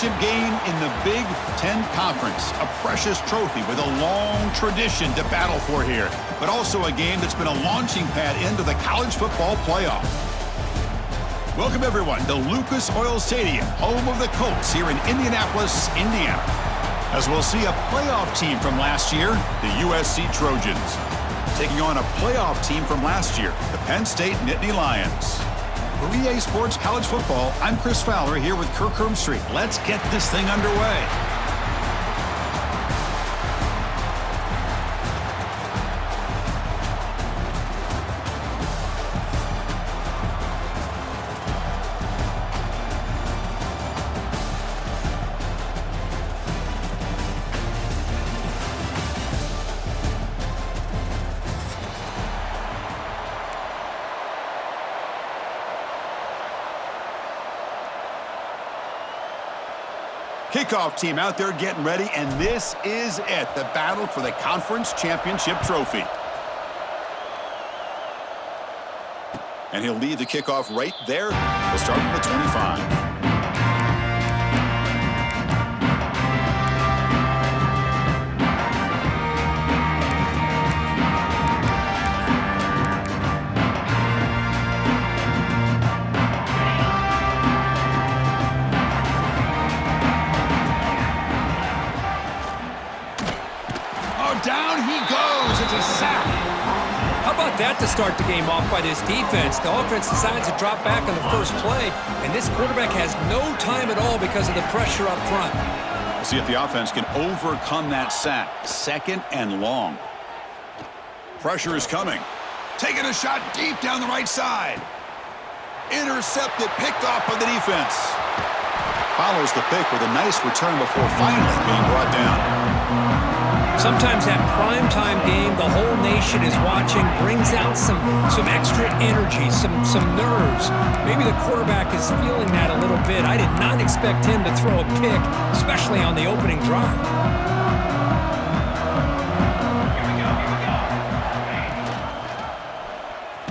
championship game in the Big Ten Conference. A precious trophy with a long tradition to battle for here, but also a game that's been a launching pad into the college football playoff. Welcome, everyone, to Lucas Oil Stadium, home of the Colts here in Indianapolis, Indiana, as we'll see a playoff team from last year, the USC Trojans, taking on a playoff team from last year, the Penn State Nittany Lions. For EA Sports College Football, I'm Chris Fowler here with Kirk Hermstreet. Let's get this thing underway. Kickoff team out there getting ready, and this is it, the battle for the conference championship trophy. And he'll lead the kickoff right there. We'll start from the 25. Down he goes. It's a sack. How about that to start the game off by this defense? The offense decides to drop back on the first play, and this quarterback has no time at all because of the pressure up front. We'll see if the offense can overcome that sack. Second and long. Pressure is coming. Taking a shot deep down the right side. Intercepted, picked off by the defense. Follows the pick with a nice return before finally being brought down. Sometimes that primetime game, the whole nation is watching, brings out some extra energy, some nerves. Maybe the quarterback is feeling that a little bit. I did not expect him to throw a pick, especially on the opening drive.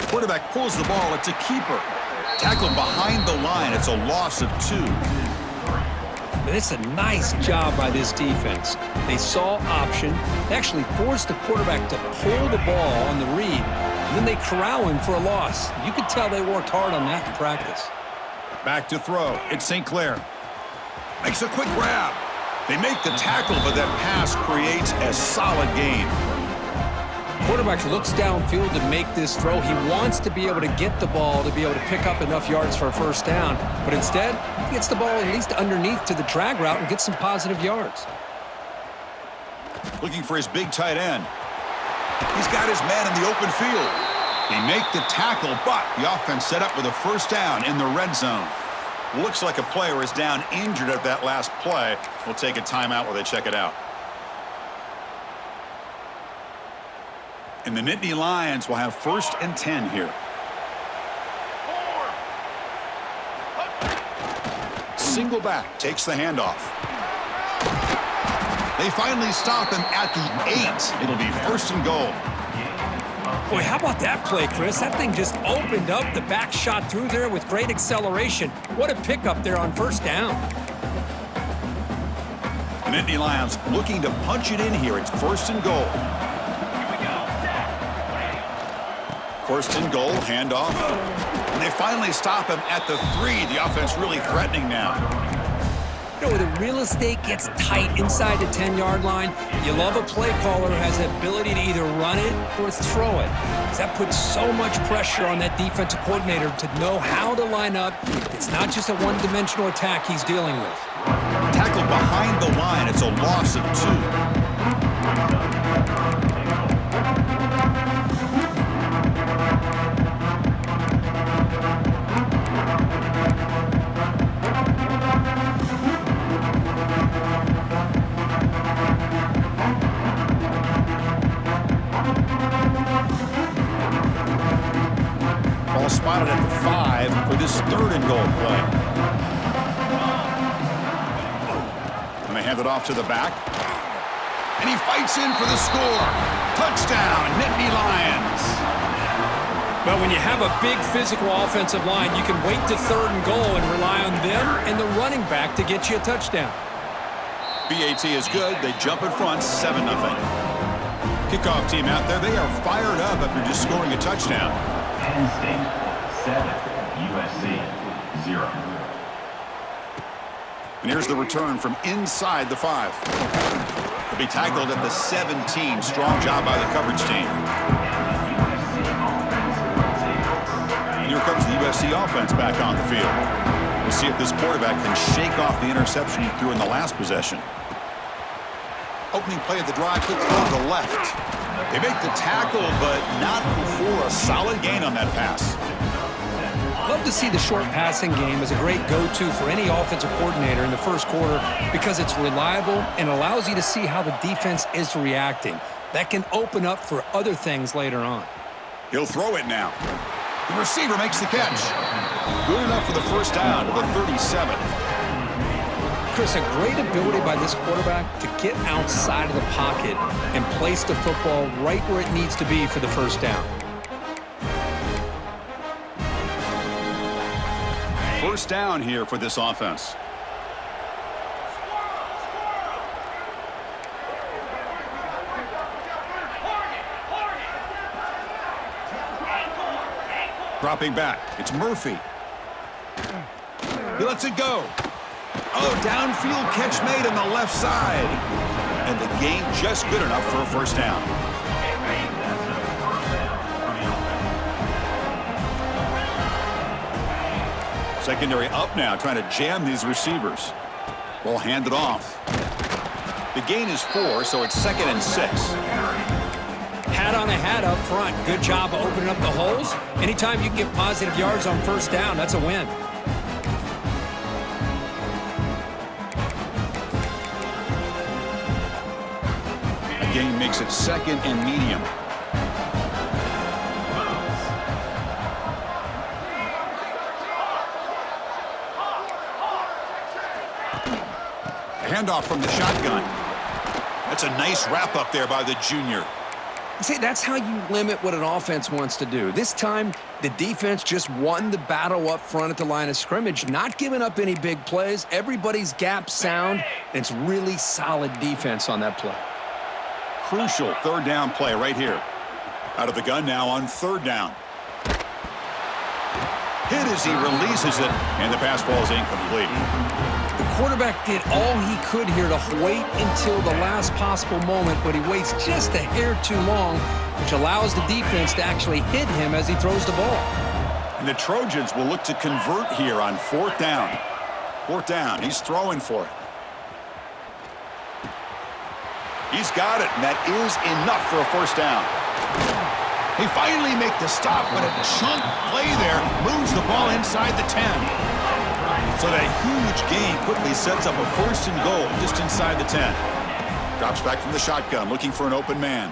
Quarterback pulls the ball. It's a keeper. Tackled behind the line. It's a loss of 2. It's a nice job by this defense. They saw option. They actually forced the quarterback to pull the ball on the read, and then they corral him for a loss. You could tell they worked hard on that in practice. Back to throw. It's St. Clair. Makes a quick grab. They make the tackle, but that pass creates a solid gain. Quarterback looks downfield to make this throw. He wants to be able to get the ball to be able to pick up enough yards for a first down, but instead, he gets the ball at least underneath to the drag route and gets some positive yards. Looking for his big tight end. He's got his man in the open field. They make the tackle, but the offense set up with a first down in the red zone. Looks like a player is down injured at that last play. We'll take a timeout while they check it out. And the Nittany Lions will have 1st and 10 here. Single back, takes the handoff. They finally stop him at the 8. It'll be 1st and goal. Boy, how about that play, Chris? That thing just opened up. The back shot through there with great acceleration. What a pickup there on first down. The Nittany Lions looking to punch it in here. It's 1st and goal. 1st and goal, handoff. And they finally stop him at the 3. The offense really threatening now. You know, where the real estate gets tight inside the 10-yard line, you love a play caller who has the ability to either run it or throw it. Because that puts so much pressure on that defensive coordinator to know how to line up. It's not just a one-dimensional attack he's dealing with. Tackled behind the line. It's a loss of 2. Spotted at the 5 for this 3rd and goal play. And they hand it off to the back. And he fights in for the score. Touchdown, Nittany Lions. But when you have a big physical offensive line, you can wait to 3rd and goal and rely on them and the running back to get you a touchdown. BAT is good. They jump in front, 7-0. Kickoff team out there. They are fired up after just scoring a touchdown. Penn State 7, USC 0. And here's the return from inside the 5. He'll be tackled at the 17. Strong job by the coverage team. And here comes the USC offense back on the field. We'll see if this quarterback can shake off the interception he threw in the last possession. Opening play of the drive, quick throw to the left. They make the tackle, but not before a solid gain on that pass. Love to see the short passing game as a great go-to for any offensive coordinator in the first quarter because it's reliable and allows you to see how the defense is reacting. That can open up for other things later on. He'll throw it now. The receiver makes the catch. Good enough for the first down to the 37. Chris, a great ability by this quarterback to get outside of the pocket and place the football right where it needs to be for the first down. First down here for this offense. Dropping back. It's Murphy. He lets it go. Oh, downfield catch made on the left side. And the gain just good enough for a first down. Secondary up now, trying to jam these receivers. Ball handed off. The gain is 4, so it's 2nd and 6. Hat on a hat up front. Good job of opening up the holes. Anytime you can get positive yards on first down, that's a win. A gain makes it 2nd and medium. Handoff from the shotgun. That's a nice wrap up there by the junior. See, that's how you limit what an offense wants to do. This time, the defense just won the battle up front at the line of scrimmage, not giving up any big plays. Everybody's gap sound, and it's really solid defense on that play. Crucial 3rd down play right here. Out of the gun now on 3rd down. Hit as he releases it, and the pass ball is incomplete. The quarterback did all he could here to wait until the last possible moment, but he waits just a hair too long, which allows the defense to actually hit him as he throws the ball. And the Trojans will look to convert here on 4th down. 4th down, he's throwing for it. He's got it, and that is enough for a first down. They finally make the stop, but a chunk play there moves the ball inside the 10. So that huge gain quickly sets up a 1st and goal just inside the 10. Drops back from the shotgun, looking for an open man.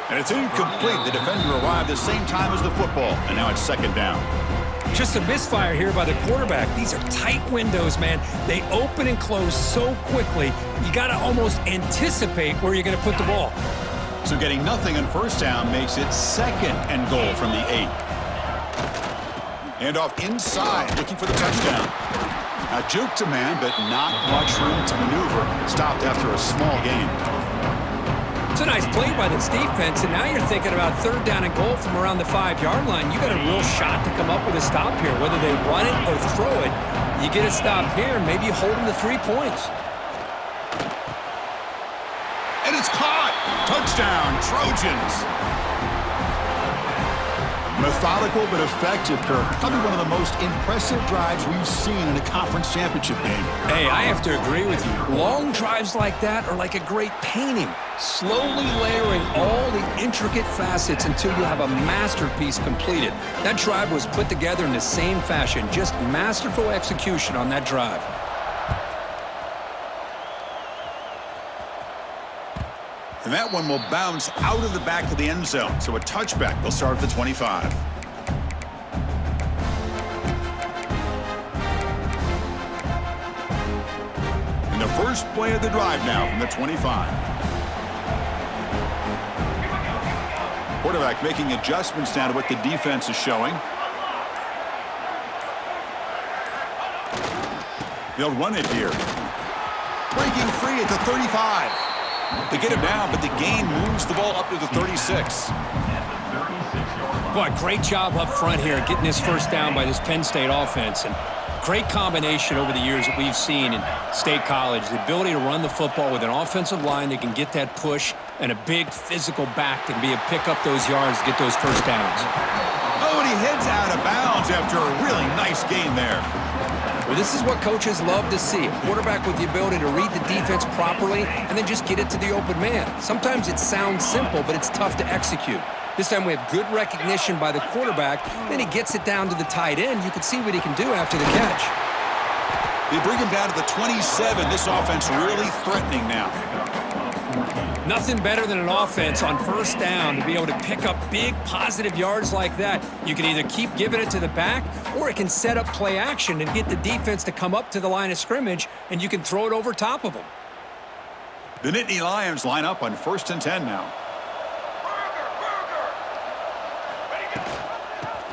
And it's incomplete. The defender arrived the same time as the football, and now it's 2nd down. Just a misfire here by the quarterback. These are tight windows, man. They open and close so quickly, you got to almost anticipate where you're going to put the ball. So getting nothing on first down makes it 2nd and goal from the 8. Handoff inside, looking for the touchdown. Now juke to man, but not much room to maneuver. Stopped after a small gain. It's a nice play by this defense, and now you're thinking about 3rd down and goal from around the 5-yard line. You got a real shot to come up with a stop here. Whether they run it or throw it, you get a stop here, maybe you hold them to 3 points. And it's caught! Touchdown, Trojans! Methodical but effective, Kirk. Probably one of the most impressive drives we've seen in a conference championship game. Hey, I have to agree with you. Long drives like that are like a great painting, slowly layering all the intricate facets until you have a masterpiece completed. That drive was put together in the same fashion, just masterful execution on that drive. And that one will bounce out of the back of the end zone. So a touchback. They'll start at the 25. And the first play of the drive now from the 25. Quarterback making adjustments now to what the defense is showing. They'll run it here. Breaking free at the 35. They get him down, but the gain moves the ball up to the 36. Boy, great job up front here getting this first down by this Penn State offense. And great combination over the years that we've seen in State College. The ability to run the football with an offensive line that can get that push and a big physical back that can be able to pick up those yards to get those first downs. Oh, and he heads out of bounds after a really nice gain there. Well, this is what coaches love to see. A quarterback with the ability to read the defense properly and then just get it to the open man. Sometimes it sounds simple, but it's tough to execute. This time we have good recognition by the quarterback. Then he gets it down to the tight end. You can see what he can do after the catch. They bring him down to the 27. This offense really threatening now. Nothing better than an offense on first down to be able to pick up big positive yards like that. You can either keep giving it to the back or it can set up play action and get the defense to come up to the line of scrimmage, and you can throw it over top of them. The Nittany Lions line up on 1st and 10 now.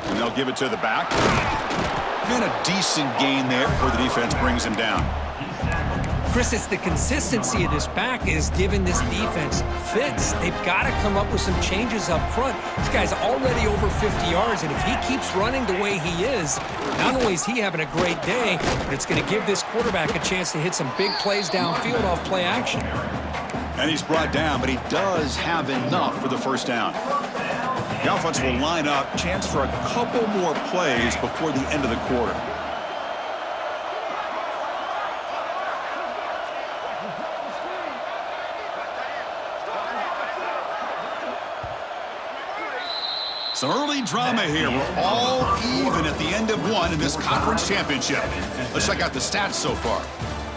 And they'll give it to the back. And a decent gain there before the defense brings him down. Chris, it's the consistency of this back is giving this defense fits. They've got to come up with some changes up front. This guy's already over 50 yards, and if he keeps running the way he is, not only is he having a great day, but it's going to give this quarterback a chance to hit some big plays downfield off play action. And he's brought down, but he does have enough for the first down. The offense will line up, chance for a couple more plays before the end of the quarter. Some early drama here. We're all even at the end of one in this conference championship. Let's check out the stats so far.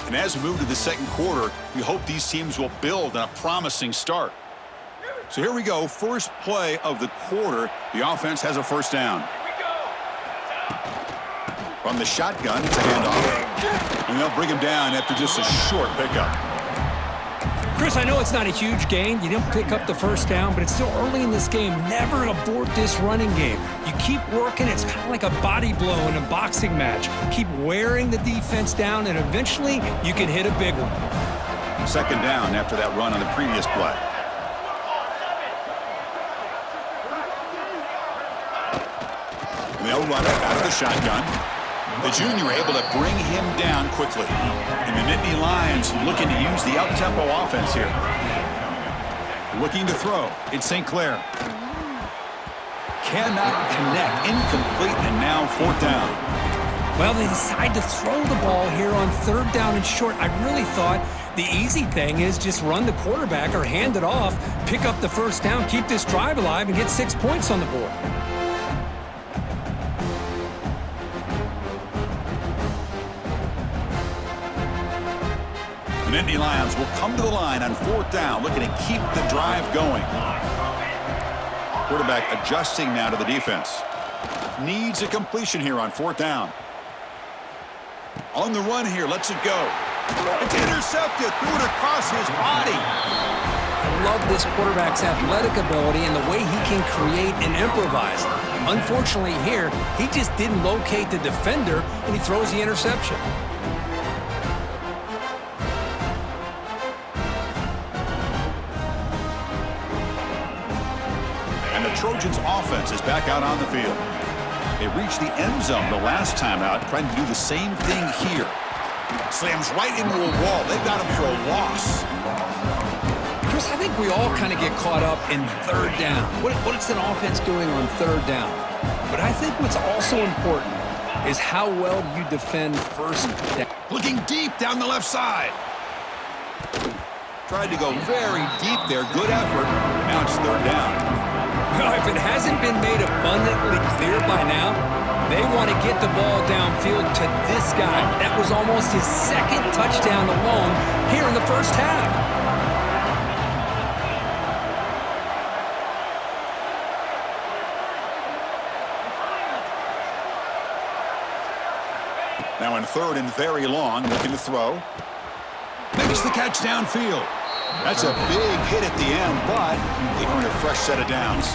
And as we move to the second quarter, we hope these teams will build on a promising start. So here we go. First play of the quarter. The offense has a first down. From the shotgun, it's a handoff. And they'll bring him down after just a short pickup. Chris, I know it's not a huge gain. You didn't pick up the first down, but it's still early in this game. Never abort this running game. You keep working. It's kind of like a body blow in a boxing match. Keep wearing the defense down, and eventually you can hit a big one. Second down after that run on the previous play. And they'll run it out of the shotgun. The junior able to bring him down quickly. And the Nittany Lions looking to use the up-tempo offense here. Looking to throw. It's St. Clair. Cannot connect. Incomplete, and now fourth down. Well, they decide to throw the ball here on third down and short. I really thought the easy thing is just run the quarterback or hand it off, pick up the first down, keep this drive alive, and get 6 points on the board. The Nittany Lions will come to the line on fourth down, looking to keep the drive going. Quarterback adjusting now to the defense. Needs a completion here on fourth down. On the run here, lets it go. It's intercepted, threw it across his body. I love this quarterback's athletic ability and the way he can create and improvise. Unfortunately here, he just didn't locate the defender, and he throws the interception. And the Trojans' offense is back out on the field. They reached the end zone the last time out, trying to do the same thing here. Slams right into a wall. They've got him for a loss. Chris, I think we all kind of get caught up in third down. What is an offense doing on third down? But I think what's also important is how well you defend first down. Looking deep down the left side. Tried to go very deep there. Good effort. Now it's third down. Well, if it hasn't been made abundantly clear by now, they want to get the ball downfield to this guy. That was almost his second touchdown alone here in the first half. Now in third and very long, looking to throw. Makes the catch downfield. That's a big hit at the end, but they earn a fresh set of downs.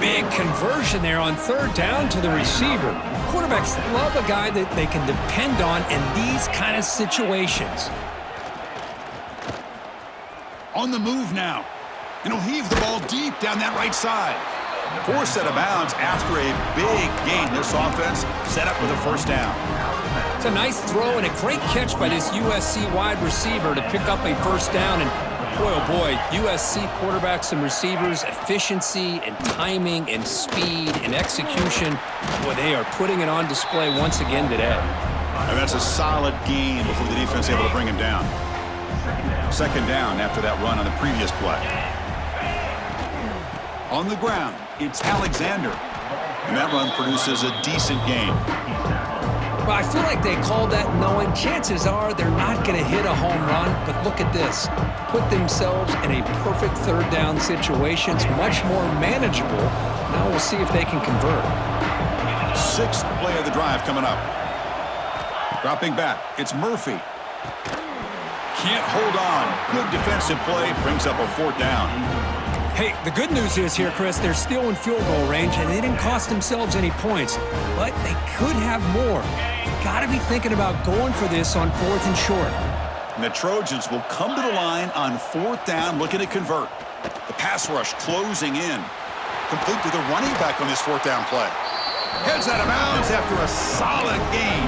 Big conversion there on third down to the receiver. Quarterbacks love a guy that they can depend on in these kind of situations. On the move now. And he'll heave the ball deep down that right side. Forced out of bounds after a big gain. This offense set up with a first down. It's a nice throw and a great catch by this USC wide receiver to pick up a first down. And boy, oh boy, USC quarterbacks and receivers, efficiency and timing and speed and execution. Boy, they are putting it on display once again today. And that's a solid gain before the defense able to bring him down. Second down after that run on the previous play. On the ground, it's Alexander. And that run produces a decent gain. Well, I feel like they called that knowing chances are they're not going to hit a home run. But look at this. Put themselves in a perfect third down situation. It's much more manageable. Now we'll see if they can convert. Sixth play of the drive coming up. Dropping back, it's Murphy. Can't hold on. Good defensive play, brings up a fourth down. Hey, the good news is here, Chris, they're still in field goal range, and they didn't cost themselves any points. But they could have more. Got to be thinking about going for this on fourth and short. And the Trojans will come to the line on fourth down, looking to convert. The pass rush closing in. Complete to the running back on this fourth down play. Heads out of bounds after a solid gain.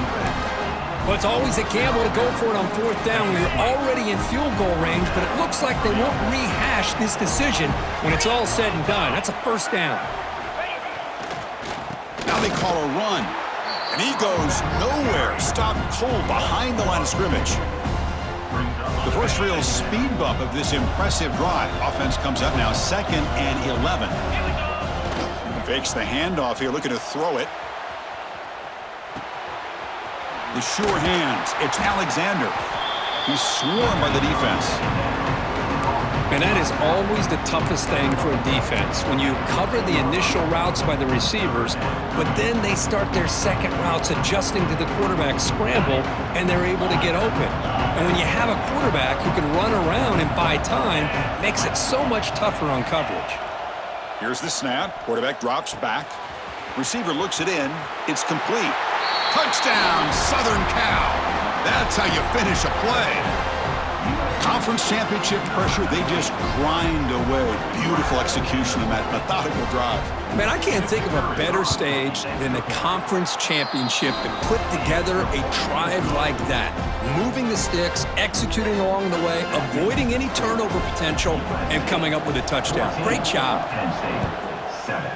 Well, it's always a gamble to go for it on fourth down when you're already in field goal range, but it looks like they won't rehash this decision when it's all said and done. That's a first down. Now they call a run. And he goes nowhere. Stopped cold behind the line of scrimmage. The first real speed bump of this impressive drive. Offense comes up now 2nd and 11. Fakes the handoff here, looking to throw it. The sure hands. It's Alexander. He's swarmed by the defense. And that is always the toughest thing for a defense, when you cover the initial routes by the receivers, but then they start their second routes adjusting to the quarterback scramble, and they're able to get open. And when you have a quarterback who can run around and buy time, it makes it so much tougher on coverage. Here's the snap. Quarterback drops back. Receiver looks it in. It's complete. Touchdown, Southern Cal. That's how you finish a play. Conference championship pressure, they just grind away. Beautiful execution on that methodical drive. Man, I can't think of a better stage than the conference championship to put together a drive like that. Moving the sticks, executing along the way, avoiding any turnover potential, and coming up with a touchdown. Great job. Penn State, 7.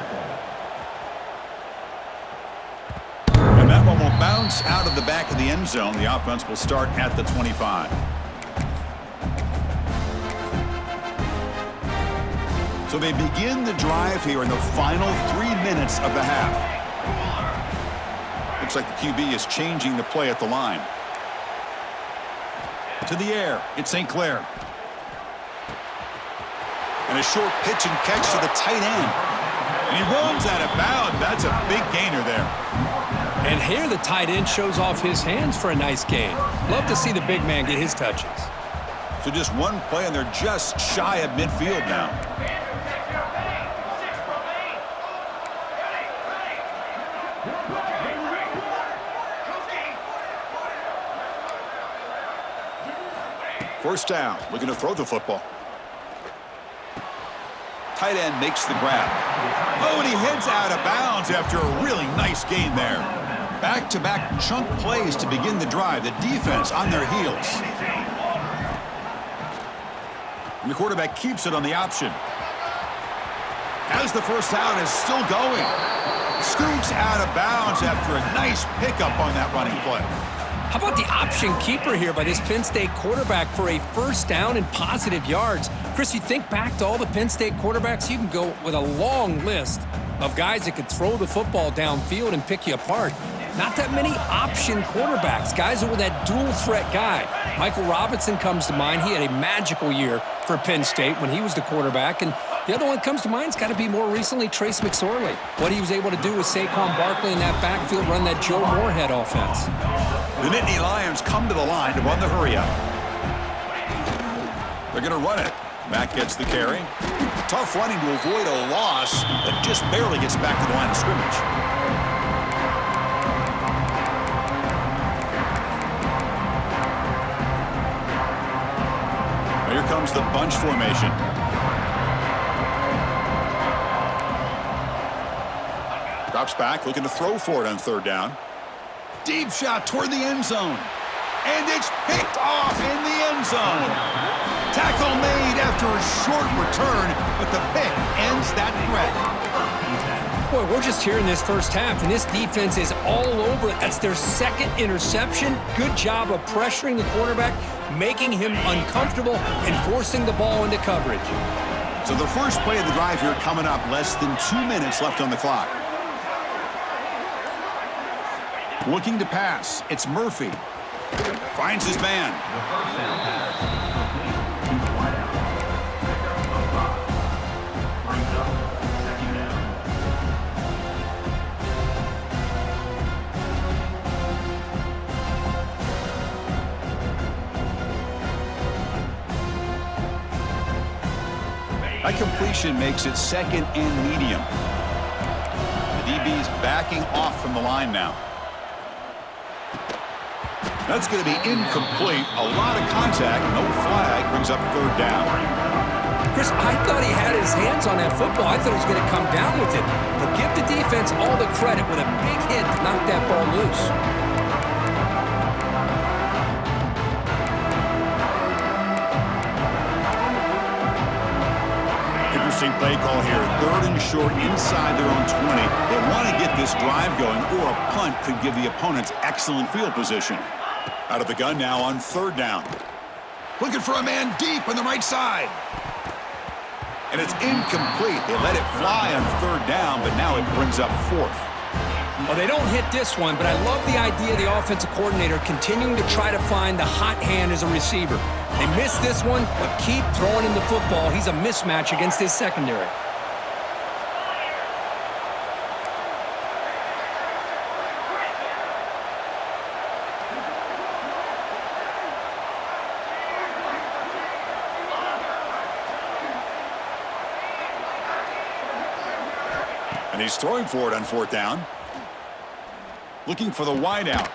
And that one will bounce out of the back of the end zone. The offense will start at the 25. So they begin the drive here in the final 3 minutes of the half. Looks like the QB is changing the play at the line. To the air, it's St. Clair. And a short pitch and catch to the tight end. And he runs out of bounds. That's a big gainer there. And here the tight end shows off his hands for a nice gain. Love to see the big man get his touches. So just one play, and they're just shy of midfield now. First down, looking to throw the football. Tight end makes the grab. Oh, and he heads out of bounds after a really nice gain there. Back-to-back chunk plays to begin the drive. The defense on their heels. And the quarterback keeps it on the option. As the first down is still going. Scoots out of bounds after a nice pickup on that running play. How about the option keeper here by this Penn State quarterback for a first down and positive yards? Chris, you think back to all the Penn State quarterbacks, you can go with a long list of guys that could throw the football downfield and pick you apart. Not that many option quarterbacks, guys that were that dual threat guy. Michael Robinson comes to mind. He had a magical year for Penn State when he was the quarterback. And the other one that comes to mind has got to be more recently Trace McSorley. What he was able to do with Saquon Barkley in that backfield, run that Joe Moorhead offense. The Nittany Lions come to the line to run the hurry up. They're going to run it. Mack gets the carry. Tough running to avoid a loss, but just barely gets back to the line of scrimmage. Here comes the bunch formation. Drops back, looking to throw for it on third down. Deep shot toward the end zone. And it's picked off in the end zone. Tackle made after a short return, but the pick ends that threat. Boy, we're just here in this first half, and this defense is all over it. That's their second interception. Good job of pressuring the quarterback, making him uncomfortable, and forcing the ball into coverage. So the first play of the drive here coming up, less than 2 minutes left on the clock. Looking to pass, it's Murphy. Finds his man. That completion makes it second and medium. The DB's backing off from the line now. That's going to be incomplete. A lot of contact. No flag. Brings up third down. Chris, I thought he had his hands on that football. I thought he was going to come down with it. But give the defense all the credit with a big hit to knock that ball loose. Interesting play call here. Third and short inside their own 20. They want to get this drive going, or a punt could give the opponents excellent field position. Out of the gun now on third down. Looking for a man deep on the right side. And it's incomplete. They let it fly on third down, but now it brings up fourth. Well, they don't hit this one, but I love the idea of the offensive coordinator continuing to try to find the hot hand as a receiver. They missed this one, but keep throwing him the football. He's a mismatch against his secondary. And he's throwing for it on fourth down. Looking for the wideout.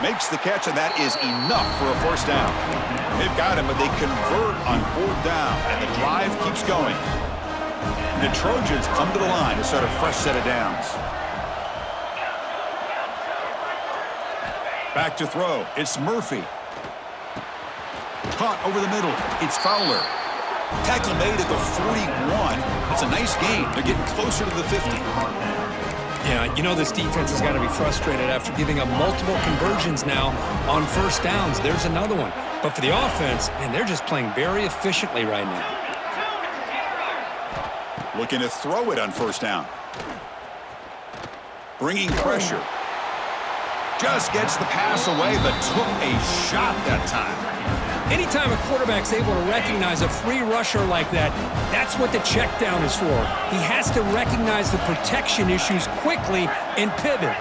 Makes the catch, and that is enough for a first down. They've got him, but they convert on fourth down, and the drive keeps going. And the Trojans come to the line to start a fresh set of downs. Back to throw. It's Murphy. Caught over the middle. It's Fowler. Tackle made at the 41. It's a nice gain. They're getting closer to the 50. Yeah, you know this defense has got to be frustrated after giving up multiple conversions now on first downs. There's another one. But for the offense, man, they're just playing very efficiently right now. Looking to throw it on first down. Bringing pressure. Just gets the pass away, but took a shot that time. Anytime a quarterback's able to recognize a free rusher like that, that's what the check down is for. He has to recognize the protection issues quickly and pivot.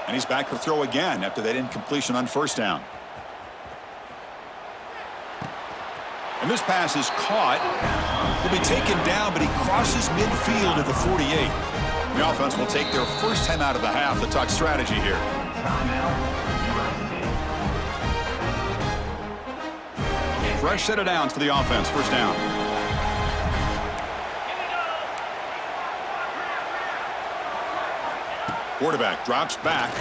And he's back to throw again after that incompletion on first down. And this pass is caught. Will be taken down, but he crosses midfield at the 48. The offense will take their first time out of the half to talk strategy here. Fresh set of downs for the offense. First down. Quarterback drops back.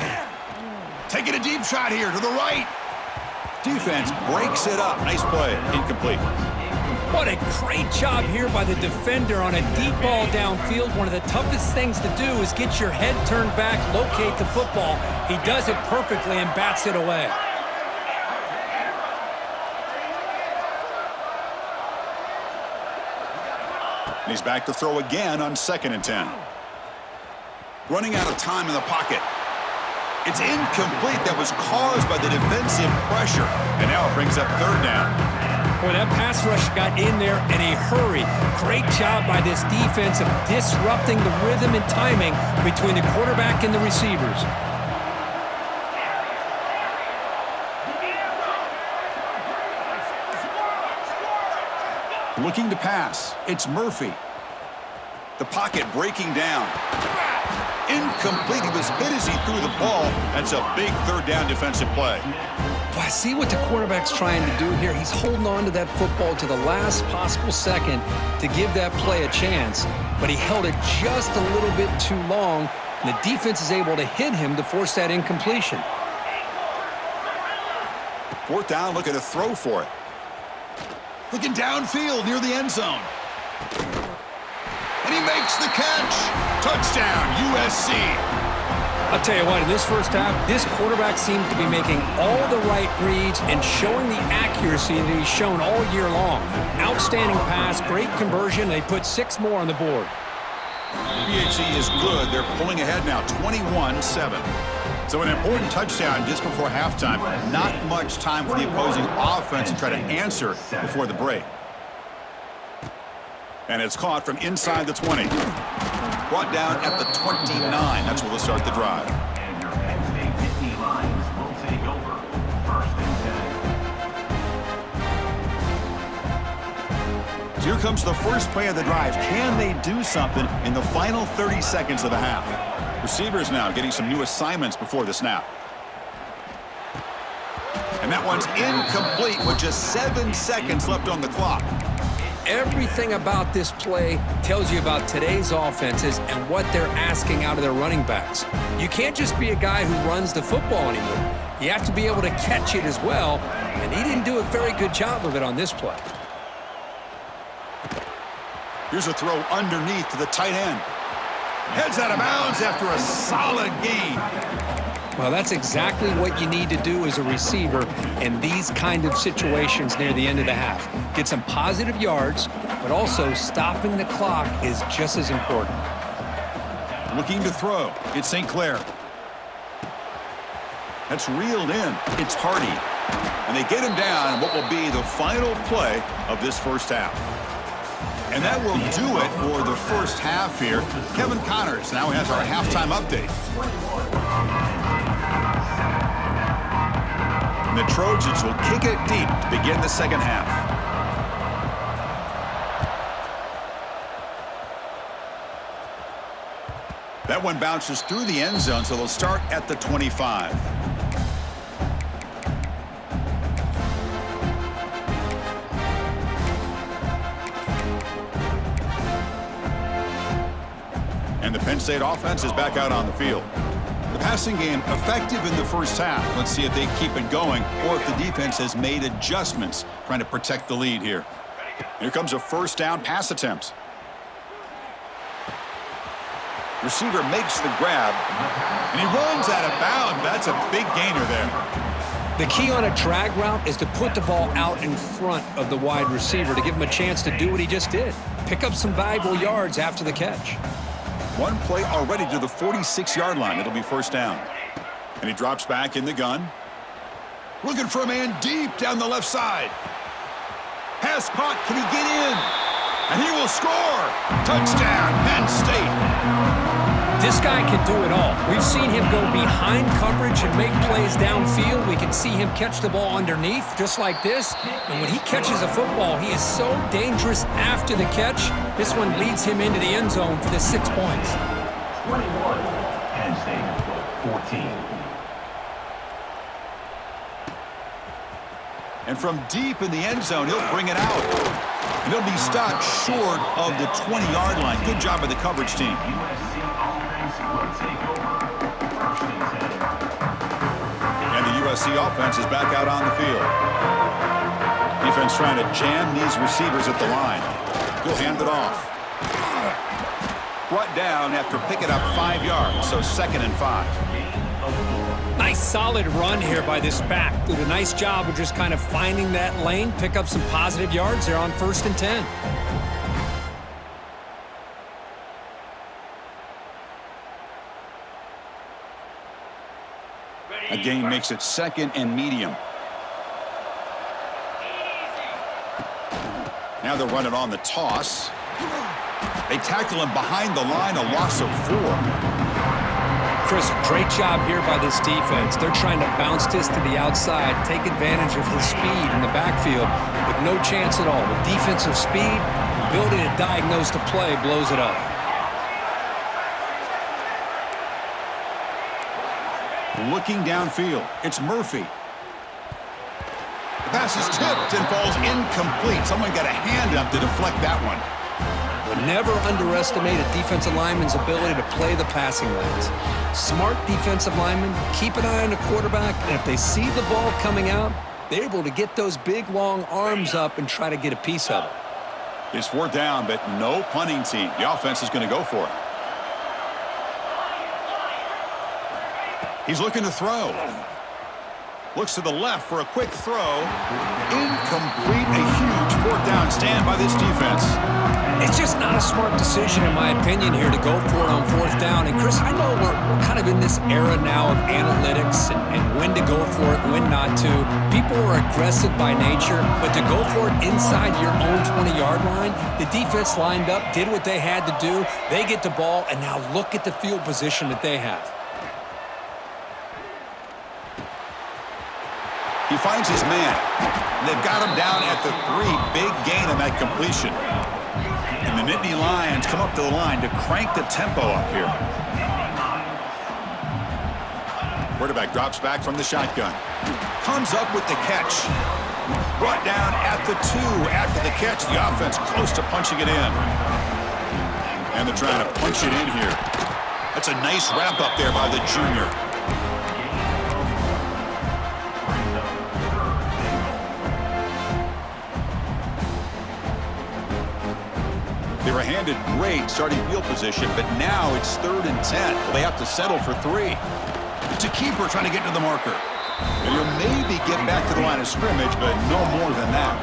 Taking a deep shot here to the right. Defense breaks it up. Nice play. Incomplete. What a great job here by the defender on a deep ball downfield. One of the toughest things to do is get your head turned back, locate the football. He does it perfectly and bats it away. And he's back to throw again on 2nd and 10. Running out of time in the pocket. It's incomplete. That was caused by the defensive pressure. And now it brings up third down. Boy, Boy, that pass rush got in there in a hurry. Great job by this defense of disrupting the rhythm and timing between the quarterback and the receivers. Looking to pass. It's Murphy. The pocket breaking down. Incomplete. He was hit as he threw the ball. That's a big third down defensive play. Well, I see what the quarterback's trying to do here. He's holding on to that football to the last possible second to give that play a chance, but he held it just a little bit too long, and the defense is able to hit him to force that incompletion. Fourth down, looking to throw for it. Looking downfield near the end zone. And he makes the catch. Touchdown, USC. I'll tell you what, in this first half, this quarterback seems to be making all the right reads and showing the accuracy that he's shown all year long. Outstanding pass, great conversion. They put 6 more on the board. B1G is good. They're pulling ahead now, 21-7. So an important touchdown just before halftime. Not much time for the opposing offense to try to answer before the break. And it's caught from inside the 20. Brought down at the 29. That's where they'll start the drive. And your Penn State Nittany Lions will take over. First and 10. Here comes the first play of the drive. Can they do something in the final 30 seconds of the half? Receivers now getting some new assignments before the snap. And that one's incomplete with just 7 seconds left on the clock. Everything about this play tells you about today's offenses and what they're asking out of their running backs. You can't just be a guy who runs the football anymore. You have to be able to catch it as well, and he didn't do a very good job of it on this play. Here's a throw underneath to the tight end. Heads out of bounds after a solid gain. Well, that's exactly what you need to do as a receiver in these kind of situations near the end of the half. Get some positive yards, but also stopping the clock is just as important. Looking to throw. It's St. Clair. That's reeled in. It's Hardy. And they get him down in what will be the final play of this first half. And that will do it for the first half here. Kevin Connors now has our halftime update. And the Trojans will kick it deep to begin the second half. That one bounces through the end zone, so they'll start at the 25. And the Penn State offense is back out on the field. The passing game effective in the first half. Let's see if they keep it going or if the defense has made adjustments trying to protect the lead here. Here comes a first down pass attempt. Receiver makes the grab, and he runs out of bounds. That's a big gainer there. The key on a drag route is to put the ball out in front of the wide receiver to give him a chance to do what he just did. Pick up some valuable yards after the catch. One play already to the 46-yard line. It'll be first down. And he drops back in the gun. Looking for a man deep down the left side. Pass caught. Can he get in? And he will score. Touchdown, Penn State. This guy can do it all. We've seen him go behind coverage and make plays downfield. We can see him catch the ball underneath, just like this. And when he catches a football, he is so dangerous after the catch. This one leads him into the end zone for the 6 points. 21, Penn State 14. And from deep in the end zone, he'll bring it out. And he'll be stopped short of the 20-yard line. Good job by the coverage team. USC offense will take over. First and 10. And the USC offense is back out on the field. Defense trying to jam these receivers at the line. He'll hand it off. Brought down after picking up 5 yards, so 2nd and 5. Nice solid run here by this back. Did a nice job of just kind of finding that lane, pick up some positive yards there on 1st and 10. A gain makes it 2nd and medium. Now they're running on the toss. They tackle him behind the line, a loss of 4. Chris, great job here by this defense. They're trying to bounce this to the outside, take advantage of his speed in the backfield, with no chance at all. With defensive speed, ability to diagnose the play blows it up. Looking downfield, it's Murphy. The pass is tipped and falls incomplete. Someone got a hand up to deflect that one. But never underestimate a defensive lineman's ability to play the passing lanes. Smart defensive linemen keep an eye on the quarterback, and if they see the ball coming out, they're able to get those big, long arms up and try to get a piece of it. It's 4th down, but no punting team. The offense is going to go for it. He's looking to throw. Looks to the left for a quick throw. Incomplete. A huge 4th down stand by this defense. It's just not a smart decision, in my opinion, here to go for it on 4th down. And, Chris, I know we're kind of in this era now of analytics and when to go for it, when not to. People are aggressive by nature, but to go for it inside your own 20-yard line, the defense lined up, did what they had to do. They get the ball, and now look at the field position that they have. He finds his man. They've got him down at the 3. Big gain on that completion. And the Nittany Lions come up to the line to crank the tempo up here. Quarterback drops back from the shotgun. Comes up with the catch. Brought down at the 2 after the catch. The offense close to punching it in. And they're trying to punch it in here. That's a nice wrap up there by the junior. They were handed great starting field position, but now it's 3rd and 10. They have to settle for 3. It's a keeper trying to get to the marker. And he'll maybe get back to the line of scrimmage, but no more than that.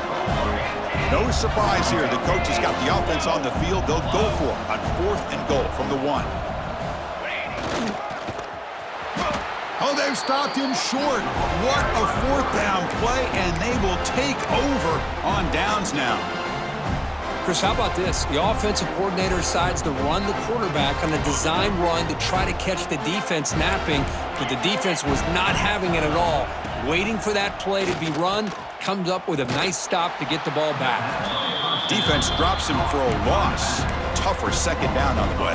No surprise here. The coach has got the offense on the field. They'll go for it on 4th and goal from the 1. Oh, they've stopped him short. What a 4th down play, and they will take over on downs now. Chris, how about this? The offensive coordinator decides to run the quarterback on a design run to try to catch the defense napping, but the defense was not having it at all. Waiting for that play to be run, comes up with a nice stop to get the ball back. Defense drops him for a loss. Tougher 2nd down on the way.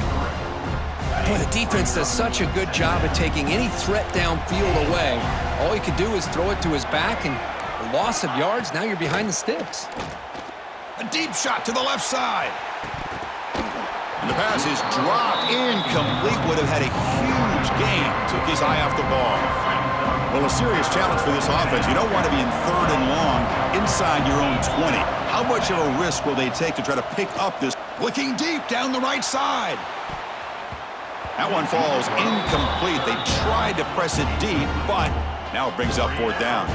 Boy, the defense does such a good job at taking any threat downfield away. All he could do is throw it to his back, and a loss of yards, now you're behind the sticks. A deep shot to the left side. And the pass is dropped. Incomplete. Would have had a huge gain. Took his eye off the ball. Well, a serious challenge for this offense. You don't want to be in 3rd and long inside your own 20. How much of a risk will they take to try to pick up this? Looking deep down the right side. That one falls incomplete. They tried to press it deep, but now it brings up 4th down.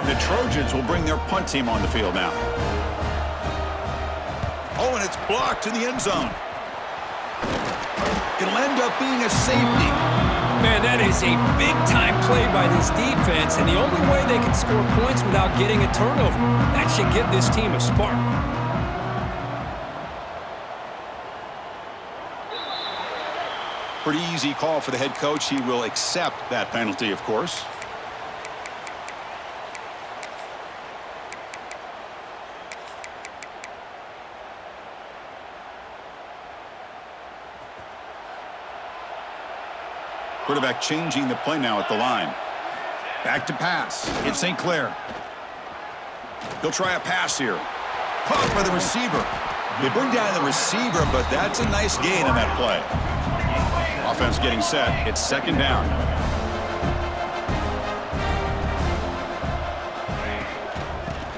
The Trojans will bring their punt team on the field now. Oh, and it's blocked in the end zone. It'll end up being a safety. Man, that is a big-time play by this defense, and the only way they can score points without getting a turnover. That should give this team a spark. Pretty easy call for the head coach. He will accept that penalty, of course. Quarterback changing the play now at the line. Back to pass. It's St. Clair. He'll try a pass here. Caught by the receiver. They bring down the receiver, but that's a nice gain on that play. Offense getting set. It's 2nd down.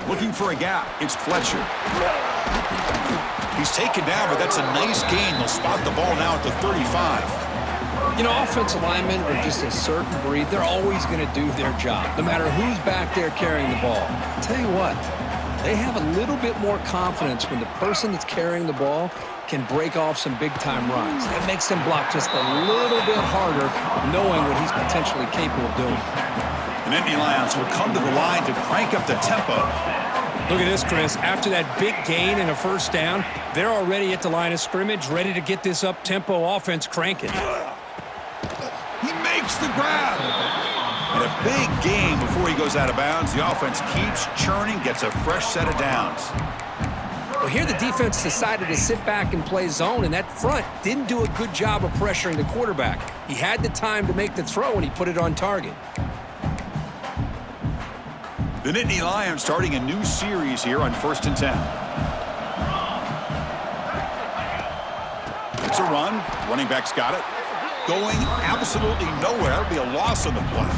Looking for a gap. It's Fletcher. He's taken down, but that's a nice gain. They'll spot the ball now at the 35. You know, offensive linemen are just a certain breed. They're always going to do their job, no matter who's back there carrying the ball. I'll tell you what, they have a little bit more confidence when the person that's carrying the ball can break off some big-time runs. That makes them block just a little bit harder, knowing what he's potentially capable of doing. The Nittany Lions will come to the line to crank up the tempo. Look at this, Chris. After that big gain and a first down, they're already at the line of scrimmage, ready to get this up-tempo offense cranking. He makes the grab. And a big gain before he goes out of bounds. The offense keeps churning, gets a fresh set of downs. Well, here the defense decided to sit back and play zone, and that front didn't do a good job of pressuring the quarterback. He had the time to make the throw, and he put it on target. The Nittany Lions starting a new series here on 1st and 10. It's a run. Running back's got it. Going absolutely nowhere. That'll be a loss on the play.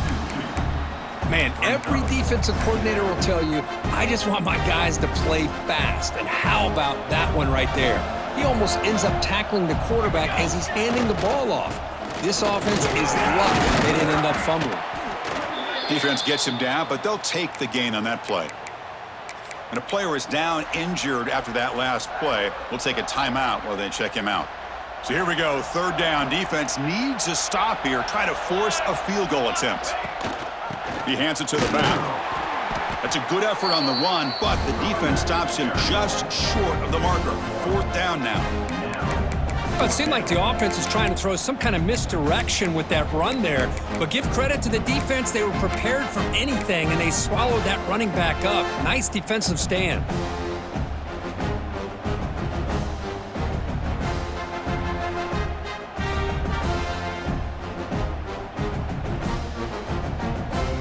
Man, every defensive coordinator will tell you, I just want my guys to play fast. And how about that one right there? He almost ends up tackling the quarterback as he's handing the ball off. This offense is lucky they didn't end up fumbling. Defense gets him down, but they'll take the gain on that play. And a player is down injured after that last play. We'll take a timeout while they check him out. So here we go, 3rd down. Defense needs a stop here, try to force a field goal attempt. He hands it to the back. That's a good effort on the run, but the defense stops him just short of the marker. 4th down now. Well, it seemed like the offense was trying to throw some kind of misdirection with that run there. But give credit to the defense. They were prepared for anything, and they swallowed that running back up. Nice defensive stand.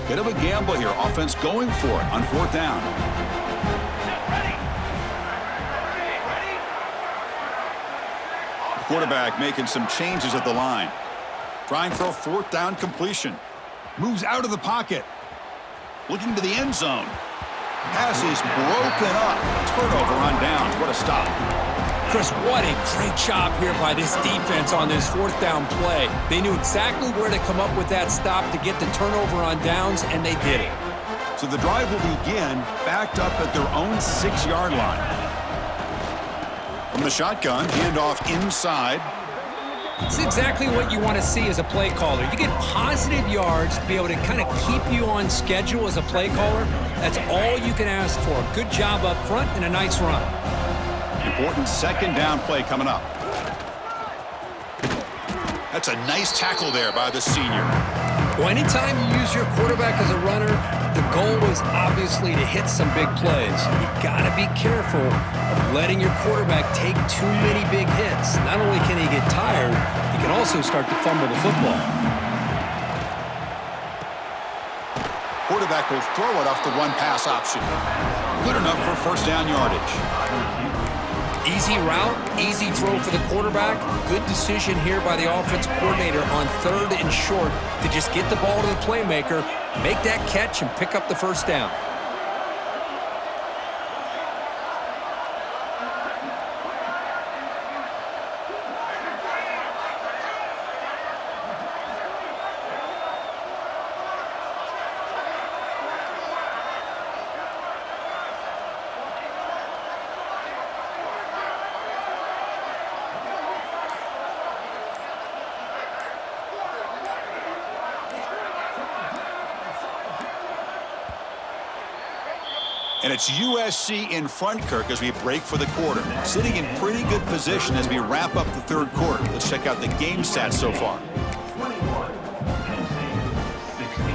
Bit of a gamble here. Offense going for it on 4th down. Quarterback making some changes at the line. Trying for a 4th down completion. Moves out of the pocket. Looking to the end zone. Pass is broken up. Turnover on downs. What a stop. Chris, what a great job here by this defense on this 4th down play. They knew exactly where to come up with that stop to get the turnover on downs, and they did it. So the drive will begin backed up at their own 6-yard line. From the shotgun, handoff inside. It's exactly what you want to see as a play caller. You get positive yards to be able to kind of keep you on schedule as a play caller. That's all you can ask for. Good job up front and a nice run. Important 2nd down play coming up. That's a nice tackle there by the senior. Well, anytime you use your quarterback as a runner, the goal is obviously to hit some big plays. You got to be careful of letting your quarterback take too many big hits. Not only can he get tired, he can also start to fumble the football. Quarterback will throw it off the run-pass option. Good enough for 1st down yardage. Easy route, easy throw for the quarterback. Good decision here by the offensive coordinator on 3rd and short to just get the ball to the playmaker, make that catch, and pick up the 1st down. And it's USC in front, Kirk, as we break for the quarter. Sitting in pretty good position as we wrap up the 3rd quarter. Let's check out the game stats so far. 21, Penn 16.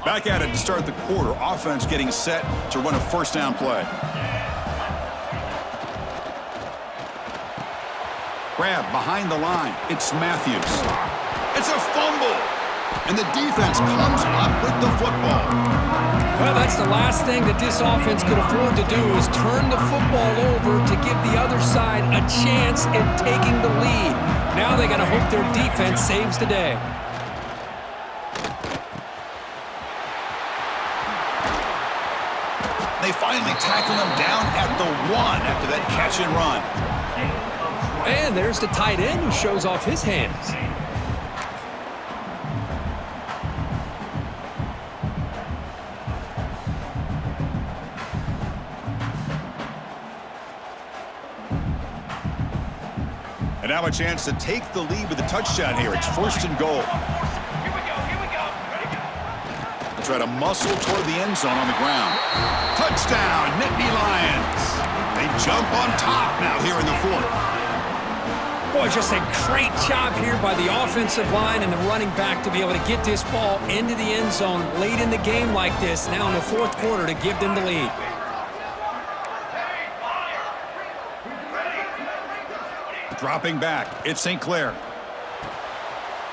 Back at it to start the quarter. Offense getting set to run a 1st down play. Grab behind the line. It's Matthews. It's a fumble. And the defense comes up with the football. Well, that's the last thing that this offense could afford to do is turn the football over to give the other side a chance in taking the lead. Now they got to hope their defense saves the day. They finally tackle him down at the 1 after that catch and run. And there's the tight end who shows off his hands. And now a chance to take the lead with a touchdown here. It's 1st and goal. Here we go. Let's try to muscle toward the end zone on the ground. Touchdown, Nittany Lions. They jump on top now here in the fourth. Boy, just a great job here by the offensive line and the running back to be able to get this ball into the end zone late in the game like this, now in the fourth quarter, to give them the lead. Dropping back, it's St. Clair.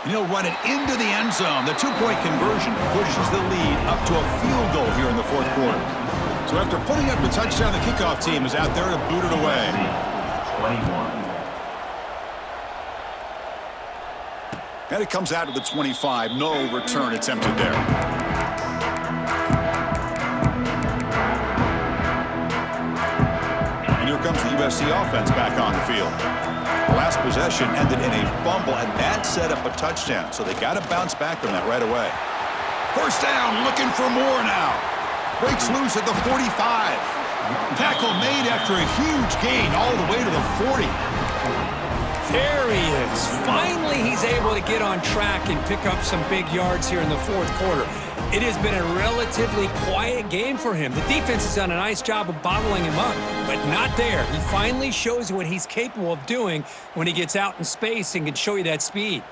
And he'll run it into the end zone. The two-point conversion pushes the lead up to a field goal here in the fourth quarter. So after putting up the touchdown, the kickoff team is out there to boot it away. 21. And it comes out to the 25. No return attempted there. And here comes the USC offense back on the field. The last possession ended in a fumble, and that set up a touchdown. So they got to bounce back from that right away. First down, looking for more now. Breaks loose at the 45. Tackle made after a huge gain all the way to the 40. There he is. Finally, he's able to get on track and pick up some big yards here in the fourth quarter. It has been a relatively quiet game for him. The defense has done a nice job of bottling him up, but not there. He finally shows you what he's capable of doing when he gets out in space and can show you that speed.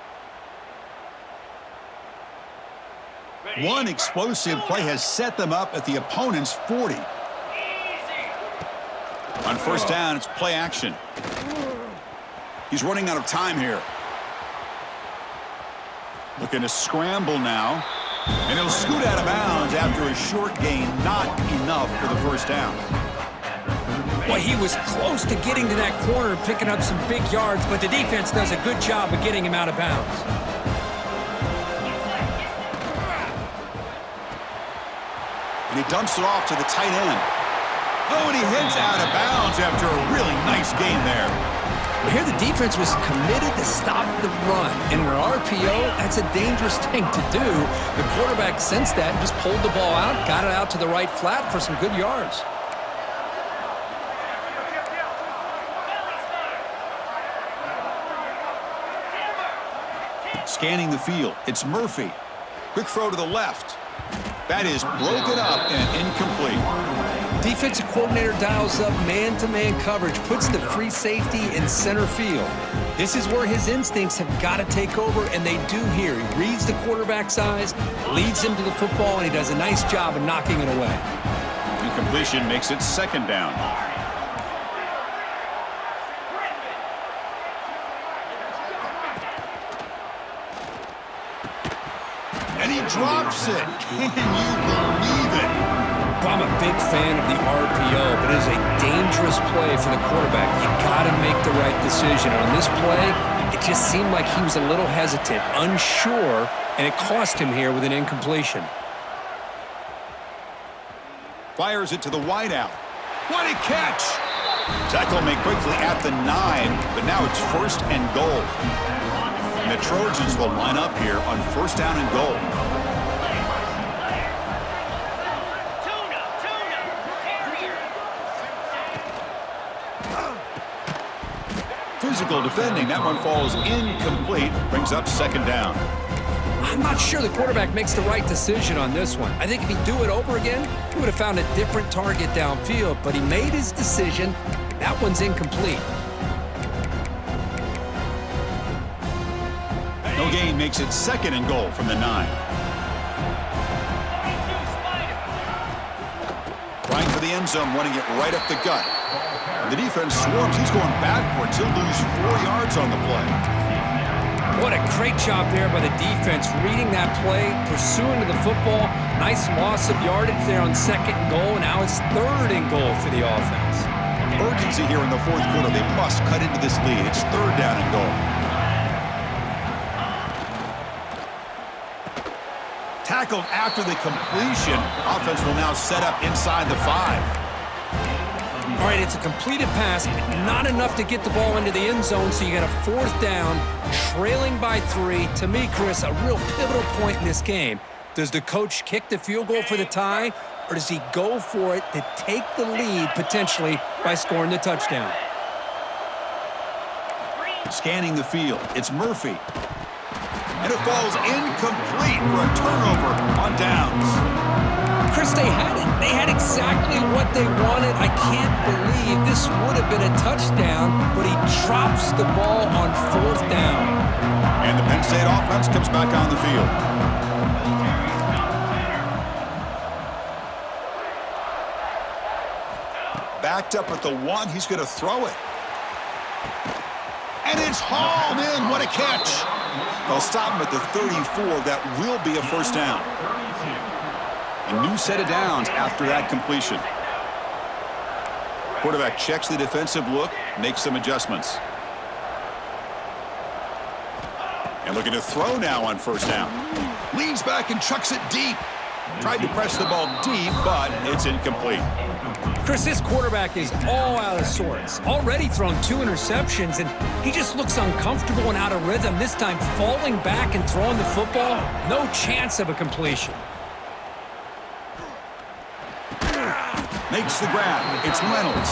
One explosive play has set them up at the opponent's 40. On first down, it's play action. He's running out of time here. Looking to scramble now. And he'll scoot out of bounds after a short gain. Not enough for the first down. Well, he was close to getting to that corner and picking up some big yards, but the defense does a good job of getting him out of bounds. And he dumps it off to the tight end. Oh, and he heads out of bounds after a really nice gain there. Here the defense was committed to stop the run. And in an RPO, that's a dangerous thing to do. The quarterback sensed that and just pulled the ball out, got it out to the right flat for some good yards. Scanning the field, it's Murphy. Quick throw to the left. That is broken up and incomplete. Defensive coordinator dials up man-to-man coverage, puts the free safety in center field. This is where his instincts have got to take over, and they do here. He reads the quarterback's eyes, leads him to the football, and he does a nice job of knocking it away. Incompletion makes it second down. And he drops it. Can you believe it? I'm a big fan of the RPO, but it is a dangerous play for the quarterback. You got to make the right decision. On this play, it just seemed like he was a little hesitant, unsure, and it cost him here with an incompletion. Fires it to the wideout. What a catch! Tackle made quickly at the 9, but now it's first and goal. And the Trojans will line up here on first down and goal. Physical defending. That one falls incomplete. Brings up second down. I'm not sure the quarterback makes the right decision on this one. I think if he'd do it over again, he would have found a different target downfield, but he made his decision. That one's incomplete. No gain makes it second and goal from the 9. Trying for the end zone, running it right up the gut. And the defense swarms. He's going backwards. He'll lose 4 yards on the play. What a great job there by the defense, reading that play, pursuing to the football. Nice loss of yardage there on second and goal. Now it's third and goal for the offense. Urgency here in the fourth quarter. They must cut into this lead. It's third down and goal. Tackled after the completion. Offense will now set up inside the 5. All right, it's a completed pass, but not enough to get the ball into the end zone, so you got a fourth down, trailing by 3. To me, Chris, a real pivotal point in this game. Does the coach kick the field goal for the tie, or does he go for it to take the lead, potentially, by scoring the touchdown? Scanning the field, it's Murphy. And it falls incomplete for a turnover on downs. Chris, they had it. They had exactly what they wanted. I can't believe this would have been a touchdown, but he drops the ball on 4th down. And the Penn State offense comes back on the field. Backed up at the 1, he's going to throw it. And it's hauled in. What a catch. They'll stop him at the 34. That will be a first down. A new set of downs after that completion. Quarterback checks the defensive look, makes some adjustments. And looking to throw now on first down. Leans back and chucks it deep. Tried to press the ball deep, but it's incomplete. Chris, this quarterback is all out of sorts. Already thrown 2 interceptions, and he just looks uncomfortable and out of rhythm. This time falling back and throwing the football, no chance of a completion. Makes the grab. It's Reynolds.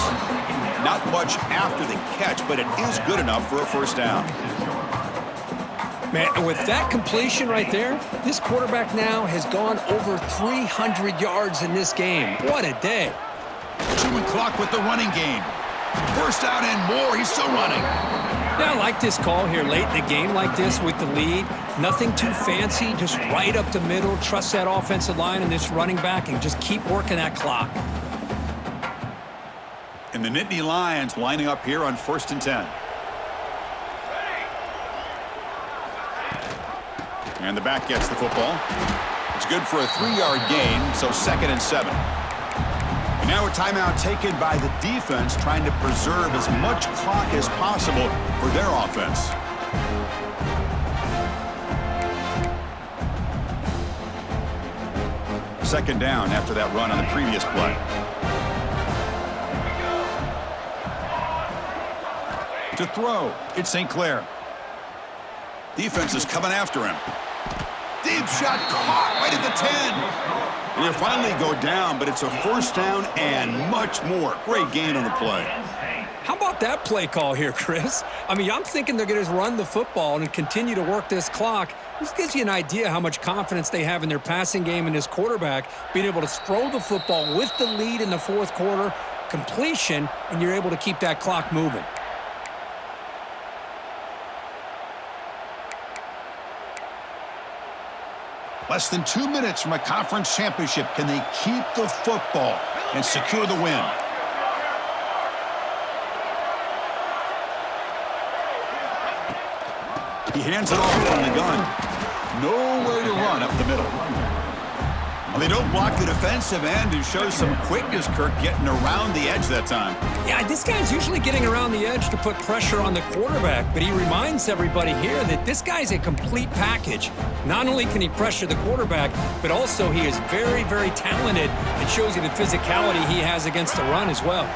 Not much after the catch, but it is good enough for a first down. Man, with that completion right there, this quarterback now has gone over 300 yards in this game. What a day. Chewing clock with the running game. First down and more. He's still running. Yeah, I like this call here late in the game like this with the lead. Nothing too fancy, just right up the middle. Trust that offensive line and this running back and just keep working that clock. And the Nittany Lions lining up here on 1st and 10. And the back gets the football. It's good for a 3-yard gain, so 2nd and 7. And now a timeout taken by the defense, trying to preserve as much clock as possible for their offense. Second down after that run on the previous play. To throw, it's St. Clair. Defense is coming after him. Deep shot caught right at the 10. And he'll finally go down, but it's a first down and much more. Great gain on the play. How about that play call here, Chris? I mean, I'm thinking they're going to run the football and continue to work this clock. This gives you an idea how much confidence they have in their passing game and this quarterback being able to throw the football with the lead in the 4th quarter, completion, and you're able to keep that clock moving. Less than 2 minutes from a conference championship. Can they keep the football and secure the win? He hands it off from the gun. Nowhere to run up the middle. Well, they don't block the defensive end, who shows some quickness, Kirk, getting around the edge that time. Yeah, this guy's usually getting around the edge to put pressure on the quarterback, but he reminds everybody here that this guy's a complete package. Not only can he pressure the quarterback, but also he is very, very talented and shows you the physicality he has against the run as well.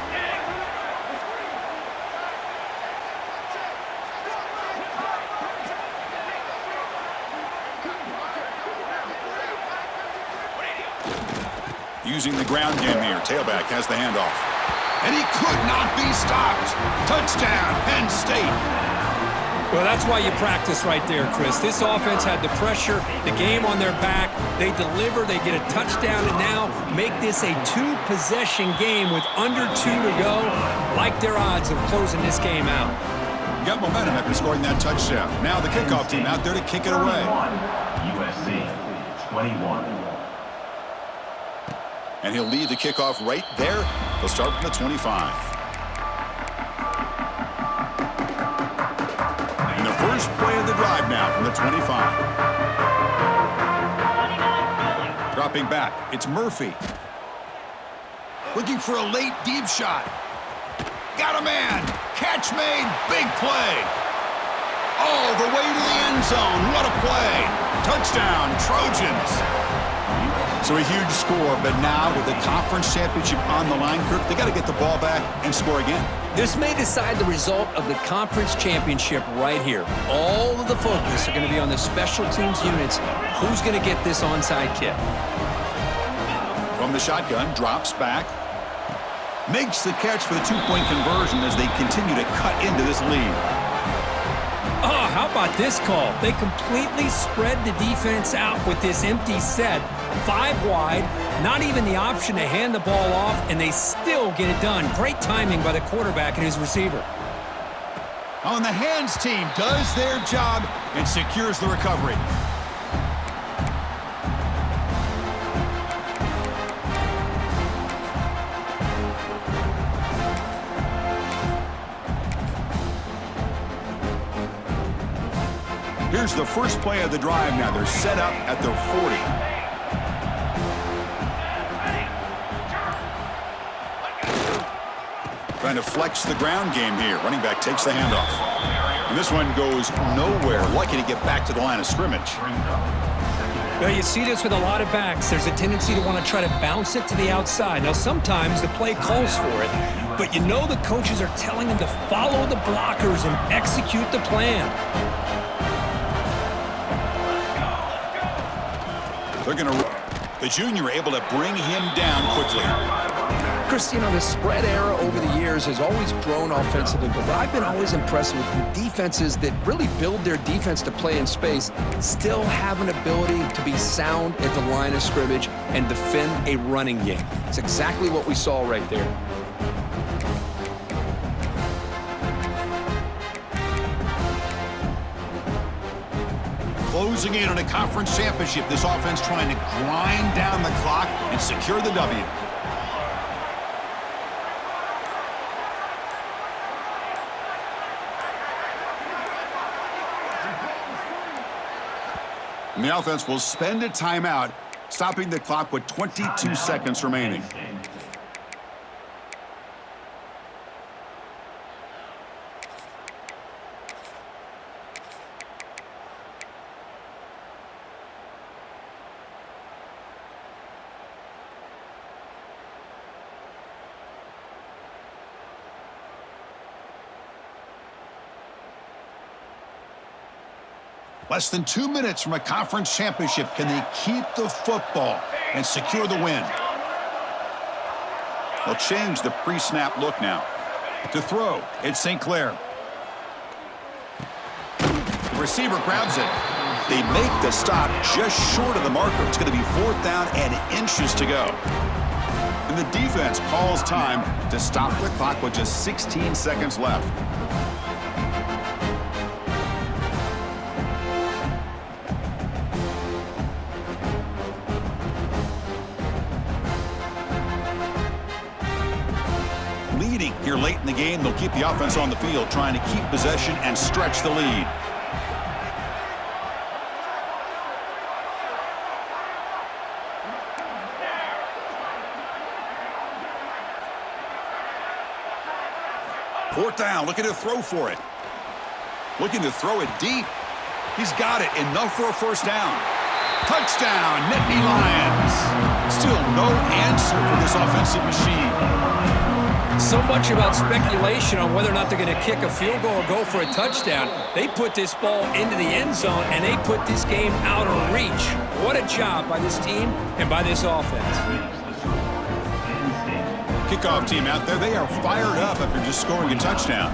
Using the ground game here. Tailback has the handoff. And he could not be stopped. Touchdown, Penn State. Well, that's why you practice right there, Chris. This offense had the pressure, the game on their back. They deliver, they get a touchdown, and now make this a 2-possession game with under 2 to go. Like their odds of closing this game out. Got momentum after scoring that touchdown. Now the kickoff team out there to kick it away. USC 21. And he'll lead the kickoff right there. They'll start from the 25. And the first play of the drive now from the 25. Dropping back, it's Murphy. Looking for a late deep shot. Got a man. Catch made. Big play. All the way to the end zone. What a play. Touchdown, Trojans. So a huge score, but now with the conference championship on the line, Kirk, they got to get the ball back and score again. This may decide the result of the conference championship right here. All of the focus are going to be on the special teams units. Who's going to get this onside kick? From the shotgun, drops back. Makes the catch for the 2-point conversion as they continue to cut into this lead. Oh, how about this call? They completely spread the defense out with this empty set. 5 wide, not even the option to hand the ball off, and they still get it done. Great timing by the quarterback and his receiver. On the hands team does their job and secures the recovery. Here's the first play of the drive now. They're set up at their 40. Trying to flex the ground game here. Running back takes the handoff. And this one goes nowhere. Lucky to get back to the line of scrimmage. Well, you see this with a lot of backs. There's a tendency to want to try to bounce it to the outside. Now, sometimes the play calls for it, but you know the coaches are telling them to follow the blockers and execute the plan. The junior able to bring him down quickly. Chris, you know, the spread era over the years has always grown offensively, but what I've been always impressed with the defenses that really build their defense to play in space still have an ability to be sound at the line of scrimmage and defend a running game. It's exactly what we saw right there. Closing in on a conference championship, this offense trying to grind down the clock and secure the W. And the offense will spend a timeout, stopping the clock with 22 seconds remaining. Less than 2 minutes from a conference championship. Can they keep the football and secure the win? They'll change the pre-snap look now. To throw, it's St. Clair. The receiver grabs it. They make the stop just short of the marker. It's going to be 4th down and inches to go. And the defense calls time to stop the clock with just 16 seconds left. Leading here late in the game, they'll keep the offense on the field, trying to keep possession and stretch the lead. Fourth down, looking to throw for it. Looking to throw it deep. He's got it, enough for a first down. Touchdown, Nittany Lions. Still no answer for this offensive machine. So much about speculation on whether or not they're going to kick a field goal or go for a touchdown. They put this ball into the end zone, and they put this game out of reach. What a job by this team and by this offense. Kickoff team out there, they are fired up after just scoring a touchdown.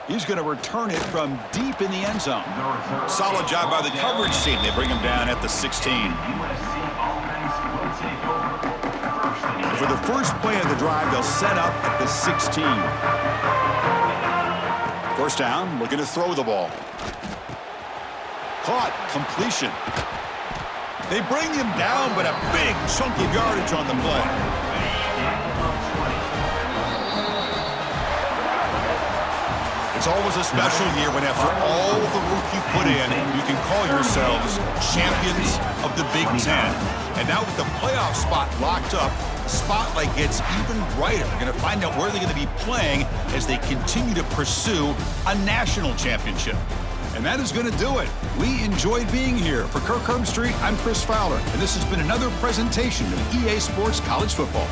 He's going to return it from deep in the end zone. Solid job by the coverage team. They bring him down at the 16. For the first play of the drive, they'll set up at the 16. First down, looking to throw the ball. Caught, completion. They bring him down, but a big chunk of yardage on the play. It's always a special year when after all the work you put in, you can call yourselves champions of the Big Ten. And now with the playoff spot locked up, the spotlight gets even brighter. We're going to find out where they're going to be playing as they continue to pursue a national championship. And that is going to do it. We enjoyed being here. For Kirk Herbstreit, I'm Chris Fowler, and this has been another presentation of EA Sports College Football.